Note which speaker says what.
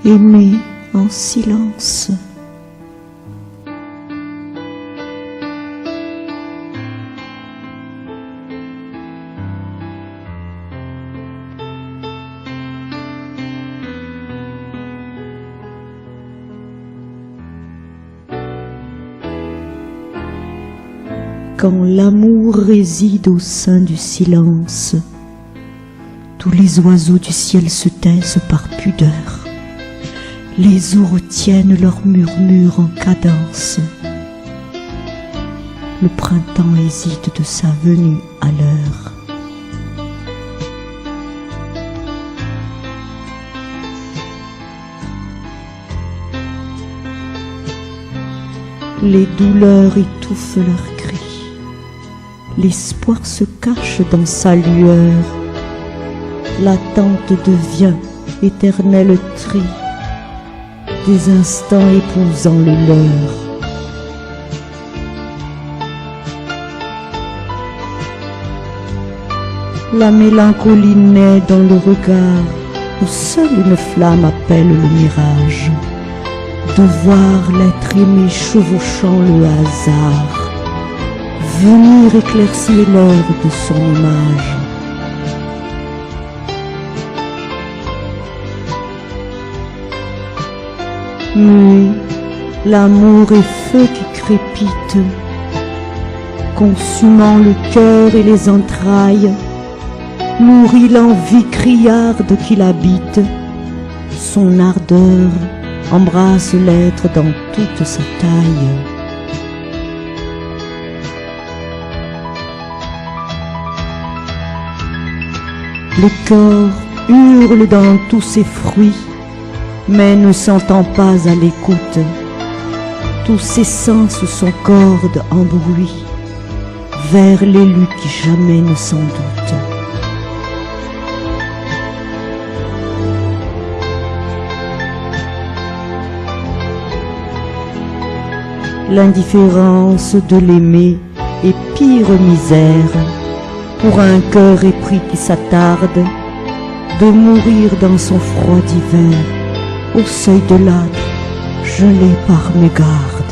Speaker 1: aimer en silence. Quand l'amour réside au sein du silence, tous les oiseaux du ciel se taisent par pudeur. Les eaux retiennent leur murmure en cadence. Le printemps hésite de sa venue à l'heure. Les douleurs étouffent leurs cris. L'espoir se cache dans sa lueur. L'attente devient éternel tri des instants épousant le leur. La mélancolie naît dans le regard où seule une flamme appelle le mirage, de voir l'être aimé chevauchant le hasard, venir éclaircir l'heure de son image. Muet, l'amour est feu qui crépite, consumant le cœur et les entrailles, nourrit l'envie criarde qui l'habite. Son ardeur embrasse l'être dans toute sa taille. Le corps hurle dans tous ses fruits, mais ne s'entend pas à l'écoute. Tous ses sens sont cordes en bruit, vers l'élu qui jamais ne s'en doute. L'indifférence de l'aimer est pire misère pour un cœur épris qui s'attarde de mourir dans son froid d'hiver au seuil de l'âtre, gelé par mégarde.